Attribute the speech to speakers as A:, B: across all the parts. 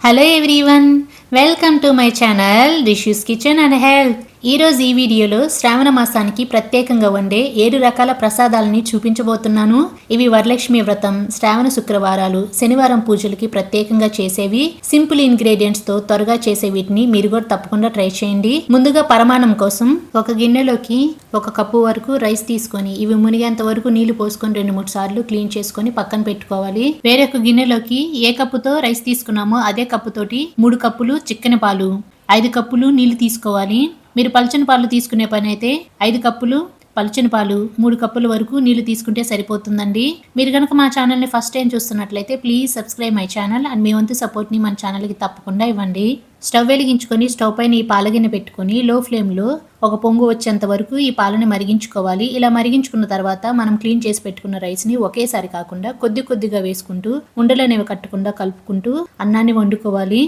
A: Hello everyone, welcome to my channel Rishu's kitchen and health. ఈరోజు ఈ వీడియోలో శ్రావణ మాసానికి ప్రత్యేకంగా వండే 7 రకాల ప్రసాదాలని చూపించబోతున్నాను. ఇవి వరలక్ష్మి వ్రతం, శ్రావణ శుక్రవారాలు, శనివారం పూజలకి ప్రత్యేకంగా చేసేవి. సింపుల్ ఇంగ్రీడియంట్స్ తో త్వరగా చేసే వీటిని మీరు కూడా తప్పకుండా ట్రై చేయండి. ముందుగా పరమాణం కోసం ఒక గిన్నెలోకి 1 కప్పు వరకు రైస్ తీసుకొని ఇవి మునిగేంత వరకు నీళ్లు పోసుకొని 2-3 సార్లు క్లీన్ చేసుకొని పక్కన పెట్టుకోవాలి. వేరొక గిన్నెలోకి ఏ కప్పుతో రైస్ తీసుకున్నామో అదే కప్పుతోటి 3 కప్పులు చిక్కని పాలు, 5 కప్పులు నీళ్లు తీసుకోవాలి. మీరు పల్చని పాలు తీసుకునే పని అయితే 5 కప్పులు పల్చని పాలు, 3 కప్పుల వరకు నీళ్లు తీసుకుంటే సరిపోతుందండి. మీరు కనుక మా ఛానల్ని ఫస్ట్ టైం చూస్తున్నట్లయితే please subscribe my channel and మీ వంతు సపోర్ట్ని మన ఛానల్కి తప్పకుండా ఇవ్వండి. స్టవ్ వెలిగించుకొని స్టవ్ పైన ఈ పాలగిన్నె పెట్టుకొని లో ఫ్లేమ్లో ఒక పొంగు వచ్చేంత వరకు ఈ పాలని మరిగించుకోవాలి. ఇలా మరిగించుకున్న తర్వాత మనం క్లీన్ చేసి పెట్టుకున్న రైస్ని ఒకేసారి కాకుండా కొద్ది కొద్దిగా వేసుకుంటూ ఉండలనేవి కట్టకుండా కలుపుకుంటూ అన్నాన్ని వండుకోవాలి.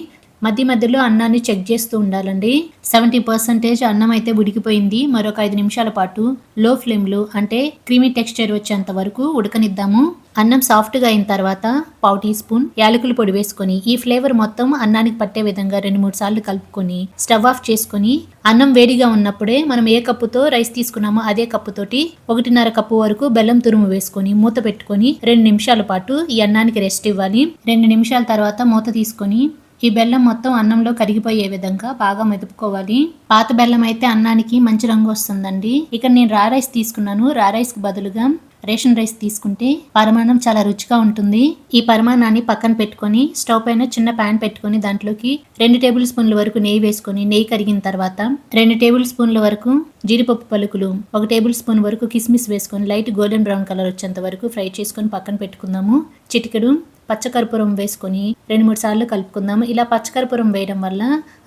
A: మధ్య మధ్యలో అన్నాన్ని చెక్ చేస్తూ ఉండాలండి. 70% అన్నం అయితే ఉడికిపోయింది. మరొక 5 నిమిషాల పాటు లో ఫ్లేమ్లో అంటే క్రీమీ టెక్స్చర్ వచ్చేంత వరకు ఉడకనిద్దాము. అన్నం సాఫ్ట్గా అయిన తర్వాత 1/2 టీ స్పూన్ యాలకుల పొడి వేసుకొని ఈ ఫ్లేవర్ మొత్తం అన్నానికి పట్టే విధంగా 2-3 సార్లు కలుపుకొని స్టవ్ ఆఫ్ చేసుకొని అన్నం వేడిగా ఉన్నప్పుడే మనం ఏ కప్పుతో రైస్ తీసుకున్నామో అదే కప్పుతోటి 1.5 కప్పు వరకు బెల్లం తురుము వేసుకొని మూత పెట్టుకొని 2 నిమిషాల పాటు ఈ అన్నానికి రెస్ట్ ఇవ్వాలి. 2 నిమిషాల తర్వాత మూత తీసుకొని ఈ బెల్లం మొత్తం అన్నంలో కరిగిపోయే విధంగా బాగా మెదుపుకోవాలి. పాత బెల్లం అయితే అన్నానికి మంచి రంగు వస్తుందండి. ఇక్కడ నేను రా రైస్ తీసుకున్నాను. రా రైస్ కి బదులుగా రేషన్ రైస్ తీసుకుంటే పరమాన్నం చాలా రుచిగా ఉంటుంది. ఈ పరమాన్నాన్ని పక్కన పెట్టుకొని స్టవ్ పైన చిన్న ప్యాన్ పెట్టుకొని దాంట్లోకి 2 టేబుల్ స్పూన్ల వరకు నెయ్యి వేసుకొని నెయ్యి కరిగిన తర్వాత 2 టేబుల్ స్పూన్ల వరకు జీడిపప్పు పలుకులు, 1 టేబుల్ స్పూన్ వరకు కిస్మిస్ వేసుకొని లైట్ గోల్డెన్ బ్రౌన్ కలర్ వచ్చేంత వరకు ఫ్రై చేసుకొని పక్కన పెట్టుకుందాము. చిటికెడు పచ్చకర్పూరం వేసుకొని 2-3 సార్లు కలుపుకుందాము. ఇలా పచ్చకర్పూరం వేయడం వల్ల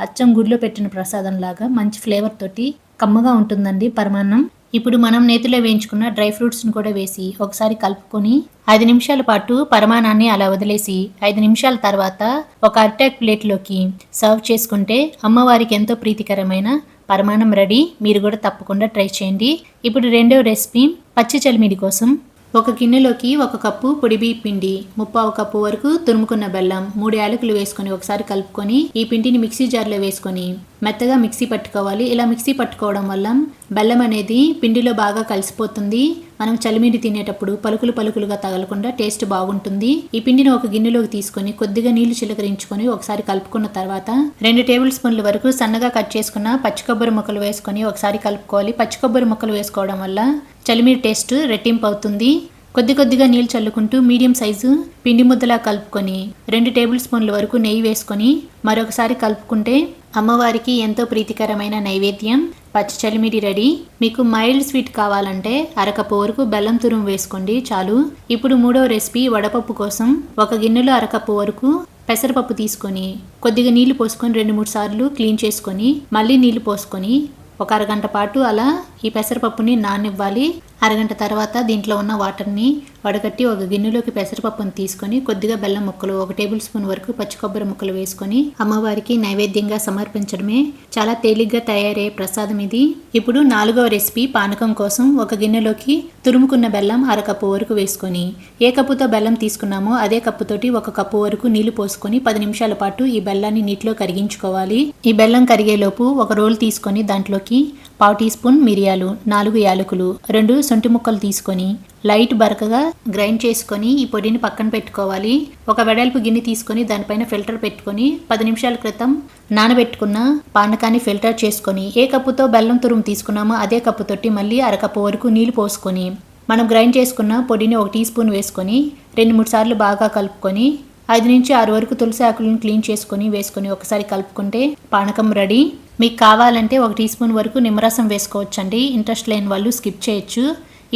A: అచ్చం గుడిలో పెట్టిన ప్రసాదం లాగా మంచి ఫ్లేవర్ తోటి కమ్మగా ఉంటుందండి పరమాన్నం. ఇప్పుడు మనం నేతిలో వేయించుకున్న డ్రై ఫ్రూట్స్ని కూడా వేసి ఒకసారి కలుపుకొని 5 నిమిషాల పాటు పరమాన్నాన్ని అలా వదిలేసి 5 నిమిషాల తర్వాత ఒక అరిటాక్ ప్లేట్లోకి సర్వ్ చేసుకుంటే అమ్మవారికి ఎంతో ప్రీతికరమైన పరమాన్నం రెడీ. మీరు కూడా తప్పకుండా ట్రై చేయండి. ఇప్పుడు రెండో రెసిపీ పచ్చి చలిమిడి కోసం ఒక గిన్నెలోకి 1 కప్పు పొడి బియ్య పిండి, 1/2 కప్పు వరకు తురుముకున్న బెల్లం, 3 యాలకులు వేసుకొని ఒకసారి కలుపుకొని ఈ పిండిని మిక్సీ జార్లో వేసుకొని మెత్తగా మిక్సీ పట్టుకోవాలి. ఇలా మిక్సీ పట్టుకోవడం వల్ల బెల్లం అనేది పిండిలో బాగా కలిసిపోతుంది. మనం చలిమిడి తినేటప్పుడు పలుకులుగా తగలకుండా టేస్ట్ బాగుంటుంది. ఈ పిండిని ఒక గిన్నెలోకి తీసుకొని కొద్దిగా నీళ్లు చిలకరించుకొని ఒకసారి కలుపుకున్న తర్వాత 2 టేబుల్ స్పూన్ల వరకు సన్నగా కట్ చేసుకున్న పచ్చి కొబ్బరి ముక్కలు వేసుకొని ఒకసారి కలుపుకోవాలి. పచ్చి కొబ్బరి ముక్కలు వేసుకోవడం వల్ల చలిమిడి టేస్ట్ రెట్టింపు అవుతుంది. కొద్దిగా నీళ్ళు చల్లుకుంటూ మీడియం సైజు పిండి ముద్దలా కలుపుకొని 2 టేబుల్ స్పూన్ల వరకు నెయ్యి వేసుకొని మరొకసారి కలుపుకుంటే అమ్మవారికి ఎంతో ప్రీతికరమైన నైవేద్యం పచ్చి చలిమిడి రెడీ. మీకు మైల్డ్ స్వీట్ కావాలంటే 1/2 కప్పు వరకు బెల్లం తురుము వేసుకోండి చాలు. ఇప్పుడు మూడో రెసిపీ వడపప్పు కోసం ఒక గిన్నెలో 1/2 కప్పు వరకు పెసరపప్పు తీసుకొని కొద్దిగా నీళ్లు పోసుకొని 2-3 సార్లు క్లీన్ చేసుకొని మళ్ళీ నీళ్లు పోసుకొని ఒక అరగంట పాటు అలా ఈ పెసరపప్పుని నాననివ్వాలి. అరగంట తర్వాత దీంట్లో ఉన్న వాటర్ని వడగట్టి ఒక గిన్నెలోకి పెసరపప్పును తీసుకొని కొద్దిగా బెల్లం ముక్కలు, 1 టేబుల్ స్పూన్ వరకు పచ్చి కొబ్బరి ముక్కలు వేసుకొని అమ్మవారికి నైవేద్యంగా సమర్పించడమే. చాలా తేలిగ్గా తయారయ్యే ప్రసాదం ఇది. ఇప్పుడు 4వ రెసిపీ పానకం కోసం ఒక గిన్నెలోకి తురుముకున్న బెల్లం 1/2 కప్పు వరకు వేసుకొని ఏ కప్పుతో బెల్లం తీసుకున్నామో అదే కప్పుతోటి 1 కప్పు వరకు నీళ్లు పోసుకొని 10 నిమిషాల పాటు ఈ బెల్లాన్ని నీటిలో కరిగించుకోవాలి. ఈ బెల్లం కరిగేలోపు ఒక రోల్ తీసుకొని దాంట్లోకి 1/2 టీ స్పూన్ మిరియాలు, 4 యాలకులు, 2 సొంటి ముక్కలు తీసుకొని లైట్ బరకగా గ్రైండ్ చేసుకొని ఈ పొడిని పక్కన పెట్టుకోవాలి. ఒక వెడల్పు గిన్నె తీసుకొని దానిపైన ఫిల్టర్ పెట్టుకొని 10 నిమిషాల క్రితం నానబెట్టుకున్న పానకాన్ని ఫిల్టర్ చేసుకొని ఏ కప్పుతో బెల్లం తురుము తీసుకున్నామో అదే కప్పుతోటి మళ్ళీ 1/2 కప్పు వరకు నీళ్లు పోసుకొని మనం గ్రైండ్ చేసుకున్న పొడిని 1 టీ స్పూన్ వేసుకొని 2-3 సార్లు బాగా కలుపుకొని 5-6 వరకు తులసి ఆకులను క్లీన్ చేసుకొని వేసుకొని ఒకసారి కలుపుకుంటే పానకం రెడీ. మీకు కావాలంటే 1 టీ స్పూన్ వరకు నిమ్మరసం వేసుకోవచ్చండి. ఇంట్రెస్ట్ లేని వాళ్ళు స్కిప్ చేయొచ్చు.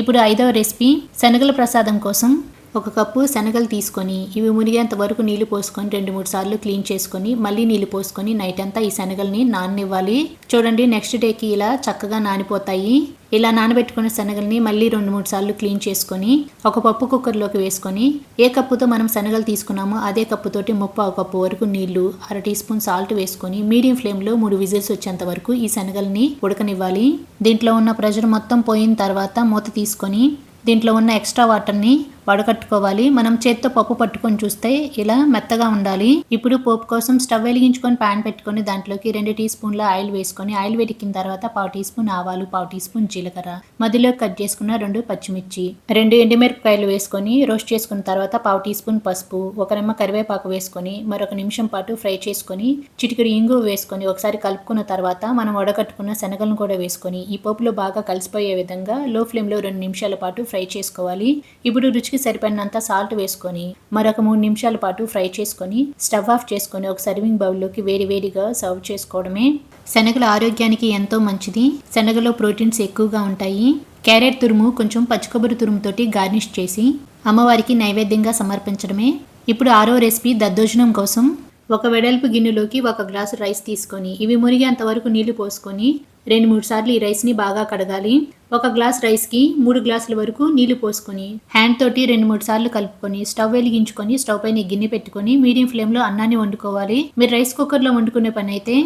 A: ఇప్పుడు 5వ రెసిపీ శనగల ప్రసాదం కోసం 1 కప్పు శనగలు తీసుకొని ఇవి మునిగేంత వరకు నీళ్లు పోసుకొని 2-3 సార్లు క్లీన్ చేసుకొని మళ్ళీ నీళ్లు పోసుకొని నైట్ అంతా ఈ శనగల్ని నాననివ్వాలి. చూడండి నెక్స్ట్ డేకి ఇలా చక్కగా నానిపోతాయి. ఇలా నానబెట్టుకున్న శనగల్ని మళ్ళీ 2-3 సార్లు క్లీన్ చేసుకొని ఒక పప్పు కుక్కర్లోకి వేసుకొని ఏ కప్పుతో మనం శనగలు తీసుకున్నామో అదే కప్పుతోటి 1/2 కప్పు వరకు నీళ్లు, 1/2 టీ స్పూన్ సాల్ట్ వేసుకొని మీడియం ఫ్లేమ్లో 3 విజిల్స్ వచ్చేంత వరకు ఈ శనగల్ని ఉడకనివ్వాలి. దీంట్లో ఉన్న ప్రెషర్ మొత్తం పోయిన తర్వాత మూత తీసుకొని దీంట్లో ఉన్న ఎక్స్ట్రా వాటర్ని వడకట్టుకోవాలి. మనం చేత్తో పప్పు పట్టుకొని చూస్తే ఇలా మెత్తగా ఉండాలి. ఇప్పుడు పోపు కోసం స్టవ్ వెలిగించుకొని పాన్ పెట్టుకొని దాంట్లోకి 2 టీ స్పూన్ల ఆయిల్ వేసుకొని ఆయిల్ వేడెక్కిన తర్వాత 1/2 టీ స్పూన్ ఆవాలు, 1/2 టీ స్పూన్ జీలకర్ర, మధ్యలో కట్ చేసుకున్న 2 పచ్చిమిర్చి, 2 ఎండుమిరపకాయలు వేసుకొని రోస్ట్ చేసుకున్న తర్వాత 1/2 టీ స్పూన్ పసుపు, ఒక రెమ్మ కరివేపాకు వేసుకొని మరొక నిమిషం పాటు ఫ్రై చేసుకొని చిటికెడు ఇంగువ వేసుకొని ఒకసారి కలుపుకున్న తర్వాత మనం వడకట్టుకున్న శనగలను కూడా వేసుకొని ఈ పోపులో బాగా కలిసిపోయే విధంగా లో ఫ్లేమ్ లో 2 నిమిషాల పాటు ఫ్రై చేసుకోవాలి. ఇప్పుడు రుచికి సరిపడినంత సాల్ట్ వేసుకొని మరొక 3 నిమిషాల పాటు ఫ్రై చేసుకొని స్టవ్ ఆఫ్ చేసుకొని ఒక సర్వింగ్ బౌల్లోకి వేడివేడిగా సర్వ్ చేసుకోవడమే. శనగల ఆరోగ్యానికి ఎంతో మంచిది. శనగలో ప్రోటీన్స్ ఎక్కువగా ఉంటాయి. క్యారెట్ తురుము కొంచెం పచ్చి కొబ్బరి తురుముతోటి గార్నిష్ చేసి అమ్మవారికి నైవేద్యంగా సమర్పించడమే. ఇప్పుడు 6వ రెసిపీ దద్దోజనం కోసం ఒక వెడల్పు గిన్నెలోకి 1 గ్లాసు రైస్ తీసుకొని ఇవి మునిగేంత వరకు నీళ్లు పోసుకొని 2-3 సార్లు ఈ రైస్ని బాగా కడగాలి. 1 గ్లాస్ రైస్కి 3 గ్లాసుల వరకు నీళ్లు పోసుకొని హ్యాండ్ తోటి 2-3 సార్లు కలుపుకొని స్టవ్ వెలిగించుకొని స్టవ్ పైన గిన్నె పెట్టుకొని మీడియం ఫ్లేమ్లో అన్నాన్ని వండుకోవాలి. మీరు రైస్ కుక్కర్లో వండుకునే పని అయితే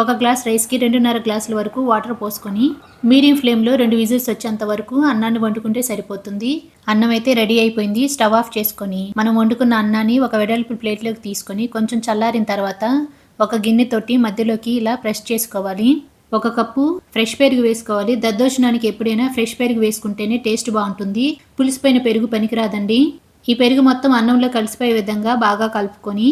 A: 1 గ్లాస్ రైస్కి 2.5 గ్లాసుల వరకు వాటర్ పోసుకొని మీడియం ఫ్లేమ్లో 2 విజిల్స్ వచ్చేంత వరకు అన్నాన్ని వండుకుంటే సరిపోతుంది. అన్నం అయితే రెడీ అయిపోయింది. స్టవ్ ఆఫ్ చేసుకొని మనం వండుకున్న అన్నాన్ని ఒక వెడల్పు ప్లేట్లోకి తీసుకొని కొంచెం చల్లారిన తర్వాత ఒక గిన్నెతోటి మధ్యలోకి ఇలా ప్రెస్ చేసుకోవాలి. 1 కప్పు ఫ్రెష్ పెరుగు వేసుకోవాలి. దద్దోజనానికి ఎప్పుడైనా ఫ్రెష్ పెరుగు వేసుకుంటేనే టేస్ట్ బాగుంటుంది. పులిసిపోయిన పెరుగు పనికిరాదండి. ఈ పెరుగు మొత్తం అన్నంలో కలిసిపోయే విధంగా బాగా కలుపుకొని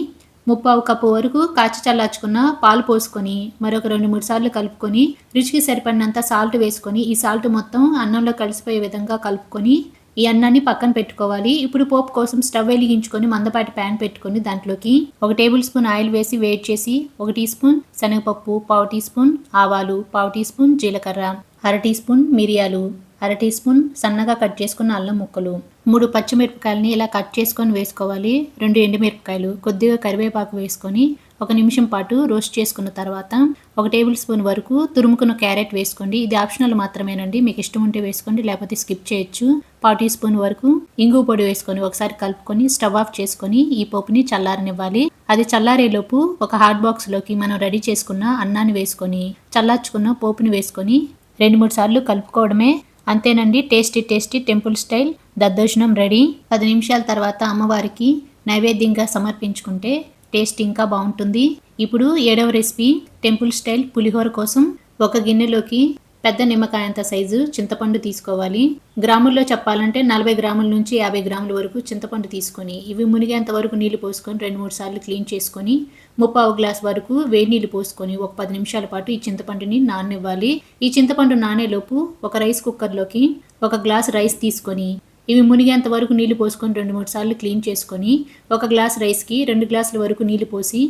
A: 3/4 కప్పు వరకు కాచి చల్లార్చుకున్న పాలు పోసుకొని మరొక 2-3 సార్లు కలుపుకొని రుచికి సరిపడినంత సాల్ట్ వేసుకొని ఈ సాల్ట్ మొత్తం అన్నంలో కలిసిపోయే విధంగా కలుపుకొని ఈ అన్నాన్ని పక్కన పెట్టుకోవాలి. ఇప్పుడు పోపు కోసం స్టవ్ వెలిగించుకొని మందపాటి ప్యాన్ పెట్టుకొని దాంట్లోకి 1 టేబుల్ స్పూన్ ఆయిల్ వేసి వేడి చేసి 1 టీ స్పూన్ శనగపప్పు, 1/2 టీ స్పూన్ ఆవాలు, 1/2 టీ స్పూన్ జీలకర్ర, 1/2 టీ స్పూన్ మిరియాలు, 1/2 టీ స్పూన్ సన్నగా కట్ చేసుకున్న అల్లం ముక్కలు, 3 పచ్చిమిరపకాయలని ఇలా కట్ చేసుకొని వేసుకోవాలి. 2 ఎండుమిరపకాయలు, కొద్దిగా కరివేపాకు వేసుకొని 1 నిమిషం పాటు రోస్ట్ చేసుకున్న తర్వాత 1 టేబుల్ స్పూన్ వరకు తురుముకున్న క్యారెట్ వేసుకోండి. ఇది ఆప్షనల్ మాత్రమేనండి. మీకు ఇష్టం ఉంటే వేసుకోండి, లేకపోతే స్కిప్ చేయొచ్చు. 1/2 టీ స్పూన్ వరకు ఇంగువ పొడి వేసుకొని ఒకసారి కలుపుకొని స్టవ్ ఆఫ్ చేసుకొని ఈ పోపుని చల్లారనివ్వాలి. అది చల్లారేలోపు ఒక హాట్ బాక్స్లోకి మనం రెడీ చేసుకున్న అన్నాన్ని వేసుకొని చల్లార్చుకున్న పోపుని వేసుకొని 2-3 సార్లు కలుపుకోవడమే. అంతేనండి, టేస్టీ టెంపుల్ స్టైల్ దద్దోజనం రెడీ. 10 నిమిషాల తర్వాత అమ్మవారికి నైవేద్యంగా సమర్పించుకుంటే టేస్ట్ ఇంకా బాగుంటుంది. ఇప్పుడు 7వ రెసిపీ టెంపుల్ స్టైల్ పులిహోర కోసం ఒక గిన్నెలోకి పెద్ద నిమ్మకాయంత సైజు చింతపండు తీసుకోవాలి. గ్రాముల్లో చెప్పాలంటే 40 గ్రాముల నుంచి 50 గ్రాముల వరకు చింతపండు తీసుకొని ఇవి మునిగేంత వరకు నీళ్లు పోసుకొని 2-3 సార్లు క్లీన్ చేసుకొని 3/4 గ్లాస్ వరకు వేడి నీళ్లు పోసుకొని ఒక 10 నిమిషాల పాటు ఈ చింతపండుని నాననివ్వాలి. ఈ చింతపండు నానేలోపు ఒక రైస్ కుక్కర్లోకి 1 గ్లాస్ రైస్ తీసుకొని ఇవి మునిగేంత వరకు నీళ్లు పోసుకొని 2-3 సార్లు క్లీన్ చేసుకొని 1 గ్లాస్ రైస్కి 2 గ్లాసుల వరకు నీళ్లు పోసి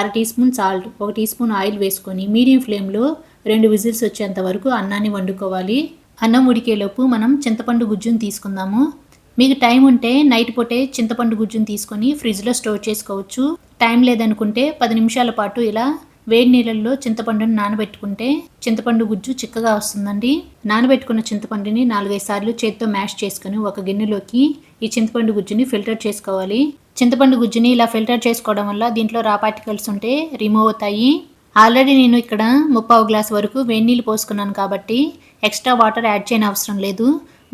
A: 1/2 teaspoon salt, 1 teaspoon oil వేసుకొని మీడియం ఫ్లేమ్లో 2 విజిల్స్ వచ్చేంత వరకు అన్నాన్ని వండుకోవాలి. అన్నం ఉడికేలోపు మనం చింతపండు గుజ్జును తీసుకుందాము. మీకు టైం ఉంటే నైట్ పూటే చింతపండు గుజ్జును తీసుకొని ఫ్రిడ్జ్లో స్టోర్ చేసుకోవచ్చు. టైం లేదనుకుంటే 10 నిమిషాల పాటు ఇలా వేడి నీళ్ళల్లో చింతపండుని నానబెట్టుకుంటే చింతపండు గుజ్జు చిక్కగా వస్తుందండి. నానబెట్టుకున్న చింతపండుని 4-5 సార్లు చేత్తో మ్యాష్ చేసుకుని ఒక గిన్నెలోకి ఈ చింతపండు గుజ్జుని ఫిల్టర్ చేసుకోవాలి. చింతపండు గుజ్జుని ఇలా ఫిల్టర్ చేసుకోవడం వల్ల దీంట్లో రా పార్టికల్స్ ఉంటే రిమూవ్ అవుతాయి. ఆల్రెడీ నేను ఇక్కడ 3/4 గ్లాస్ వరకు వేడి నీళ్ళు పోసుకున్నాను కాబట్టి ఎక్స్ట్రా వాటర్ యాడ్ చేయని అవసరం లేదు.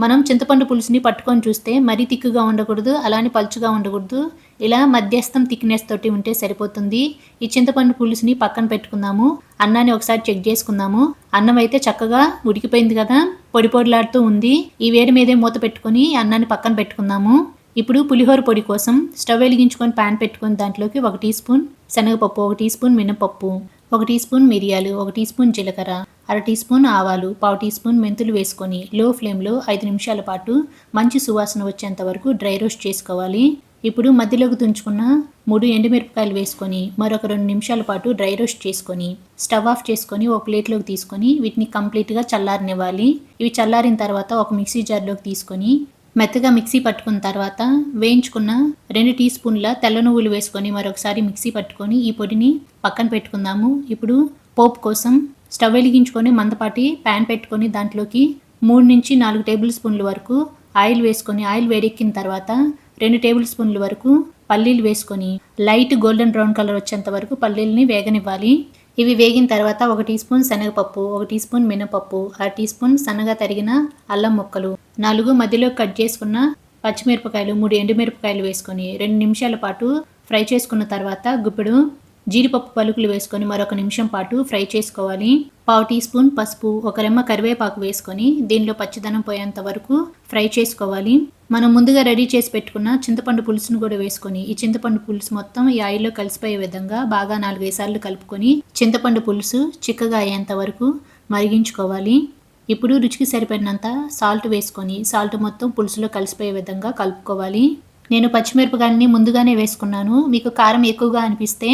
A: మనం చింతపండు పులుసుని పట్టుకొని చూస్తే మరీ తిక్కుగా ఉండకూడదు, అలానే పలుచుగా ఉండకూడదు. ఇలా మధ్యస్థం థిక్నెస్ తోటి ఉంటే సరిపోతుంది. ఈ చింతపండు పులుసుని పక్కన పెట్టుకుందాము. అన్నాన్ని ఒకసారి చెక్ చేసుకుందాము. అన్నం అయితే చక్కగా ఉడికిపోయింది కదా, పొడి పొడిలాడుతూ ఉంది. ఈ వేడి మీదే మూత పెట్టుకొని అన్నాన్ని పక్కన పెట్టుకుందాము. ఇప్పుడు పులిహోర పొడి కోసం స్టవ్ వెలిగించుకొని ప్యాన్ పెట్టుకొని దాంట్లోకి 1 టీ స్పూన్ శనగపప్పు, 1 టీ స్పూన్ మినపప్పు, 1 టీ స్పూన్ మిరియాలు, 1 టీ స్పూన్ జీలకర్ర, 1/2 టీ స్పూన్ ఆవాలు, 1/4 టీ స్పూన్ మెంతులు వేసుకొని లో ఫ్లేమ్లో 5 నిమిషాల పాటు మంచి సువాసన వచ్చేంత వరకు డ్రై రోస్ట్ చేసుకోవాలి. ఇప్పుడు మధ్యలోకి తుంచుకున్న 3 ఎండుమిరపకాయలు వేసుకొని మరొక 2 నిమిషాల పాటు డ్రై రోస్ట్ చేసుకొని స్టవ్ ఆఫ్ చేసుకొని ఒక ప్లేట్లోకి తీసుకొని వీటిని కంప్లీట్గా చల్లారనివ్వాలి. ఇవి చల్లారిన తర్వాత ఒక మిక్సీ జార్లోకి తీసుకొని మెత్తగా మిక్సీ పట్టుకున్న తర్వాత వేయించుకున్న 2 టీ స్పూన్ల తెల్ల నువ్వులు వేసుకొని మరొకసారి మిక్సీ పట్టుకొని ఈ పొడిని పక్కన పెట్టుకుందాము. ఇప్పుడు పోపు కోసం స్టవ్ వెలిగించుకొని మందపాటి ప్యాన్ పెట్టుకొని దాంట్లోకి 3-4 టేబుల్ స్పూన్ల వరకు ఆయిల్ వేసుకొని ఆయిల్ వేడెక్కిన తర్వాత 2 టేబుల్ స్పూన్ల వరకు పల్లీలు వేసుకొని లైట్ గోల్డెన్ బ్రౌన్ కలర్ వచ్చేంత వరకు పల్లీలని వేగనివ్వాలి. ఇవి వేగిన తర్వాత 1 టీ స్పూన్ శనగపప్పు, 1 టీ స్పూన్ మినపప్పు, 1/2 టీ స్పూన్ సన్నగా తరిగిన అల్లం ముక్కలు, 4 మధ్యలో కట్ చేసుకున్న పచ్చిమిరపకాయలు 3 ఎండుమిరపకాయలు వేసుకొని 2 నిమిషాల పాటు ఫ్రై చేసుకున్న తర్వాత గుప్పెడు జీడిపప్పు పలుకులు వేసుకొని మరొక నిమిషం పాటు ఫ్రై చేసుకోవాలి. 1/2 టీ స్పూన్ పసుపు, ఒక రెమ్మ కరివేపాకు వేసుకొని దీనిలో పచ్చిదనం పోయేంత వరకు ఫ్రై చేసుకోవాలి. మనం ముందుగా రెడీ చేసి పెట్టుకున్న చింతపండు పులుసును కూడా వేసుకొని ఈ చింతపండు పులుసు మొత్తం ఈ ఆయిల్లో కలిసిపోయే విధంగా బాగా 4-5 సార్లు కలుపుకొని చింతపండు పులుసు చిక్కగా అయ్యేంత వరకు మరిగించుకోవాలి. ఇప్పుడు రుచికి సరిపడినంత సాల్ట్ వేసుకొని సాల్ట్ మొత్తం పులుసులో కలిసిపోయే విధంగా కలుపుకోవాలి. నేను పచ్చిమిరపకాయలని ముందుగానే వేసుకున్నాను. మీకు కారం ఎక్కువగా అనిపిస్తే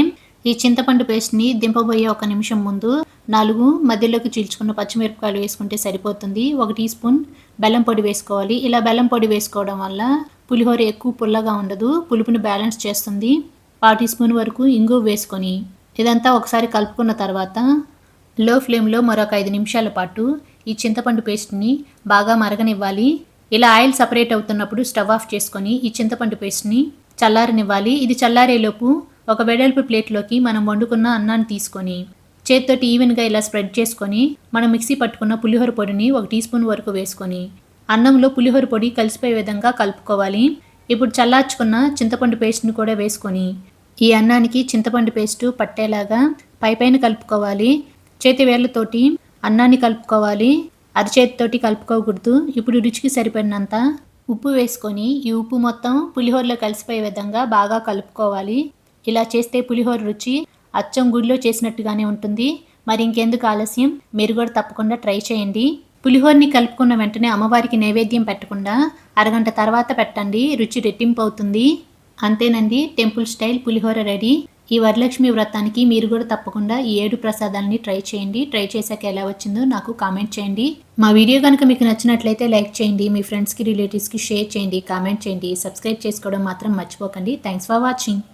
A: ఈ చింతపండు పేస్ట్ని దింపబోయే 1 నిమిషం ముందు 4 మధ్యలోకి చీల్చుకున్న పచ్చిమిరపకాయలు వేసుకుంటే సరిపోతుంది. 1 టీ స్పూన్ బెల్లం పొడి వేసుకోవాలి. ఇలా బెల్లం పొడి వేసుకోవడం వల్ల పులిహోర ఎక్కువ పుల్లగా ఉండదు, పులుపుని బ్యాలెన్స్ చేస్తుంది. 1/2 టీ స్పూన్ వరకు ఇంగువ వేసుకొని ఇదంతా ఒకసారి కలుపుకున్న తర్వాత లో ఫ్లేమ్లో మరొక 5 నిమిషాల పాటు ఈ చింతపండు పేస్ట్ని బాగా మరగనివ్వాలి. ఇలా ఆయిల్ సపరేట్ అవుతున్నప్పుడు స్టవ్ ఆఫ్ చేసుకొని ఈ చింతపండు పేస్ట్ని చల్లారనివ్వాలి. ఇది చల్లారేలోపు ఒక వెడల్పు ప్లేట్లోకి మనం వండుకున్న అన్నాన్ని తీసుకొని చేతితోటి ఈవెన్గా ఇలా స్ప్రెడ్ చేసుకొని మనం మిక్సీ పట్టుకున్న పులిహోర పొడిని 1 టీ స్పూన్ వరకు వేసుకొని అన్నంలో పులిహోర పొడి కలిసిపోయే విధంగా కలుపుకోవాలి. ఇప్పుడు చల్లార్చుకున్న చింతపండు పేస్ట్ని కూడా వేసుకొని ఈ అన్నానికి చింతపండు పేస్టు పట్టేలాగా పైపైన కలుపుకోవాలి. చేతి వేళ్ళతోటి అన్నాన్ని కలుపుకోవాలి, అరచేతితోటి కలుపుకోకూడదు. ఇప్పుడు రుచికి సరిపడినంత ఉప్పు వేసుకొని ఈ ఉప్పు మొత్తం పులిహోరలో కలిసిపోయే విధంగా బాగా కలుపుకోవాలి. ఇలా చేస్తే పులిహోర రుచి అచ్చం గుడిలో చేసినట్టుగానే ఉంటుంది. మరి ఇంకెందుకు ఆలస్యం, మీరు కూడా తప్పకుండా ట్రై చేయండి. పులిహోరని కలుపుకున్న వెంటనే అమ్మవారికి నైవేద్యం పెట్టకుండా అరగంట తర్వాత పెట్టండి, రుచి రెట్టింపు అవుతుంది. అంతేనండి, టెంపుల్ స్టైల్ పులిహోర రెడీ. ఈ వరలక్ష్మి వ్రతానికి మీరు కూడా తప్పకుండా ఈ 7 ప్రసాదాలని ట్రై చేయండి. ట్రై చేశాక ఎలా వచ్చిందో నాకు కామెంట్ చేయండి. మా వీడియో కనుక మీకు నచ్చినట్లయితే లైక్ చేయండి, మీ ఫ్రెండ్స్కి రిలేటివ్స్కి షేర్ చేయండి, కామెంట్ చేయండి, సబ్స్క్రైబ్ చేసుకోవడం మాత్రం మర్చిపోకండి. Thanks for watching.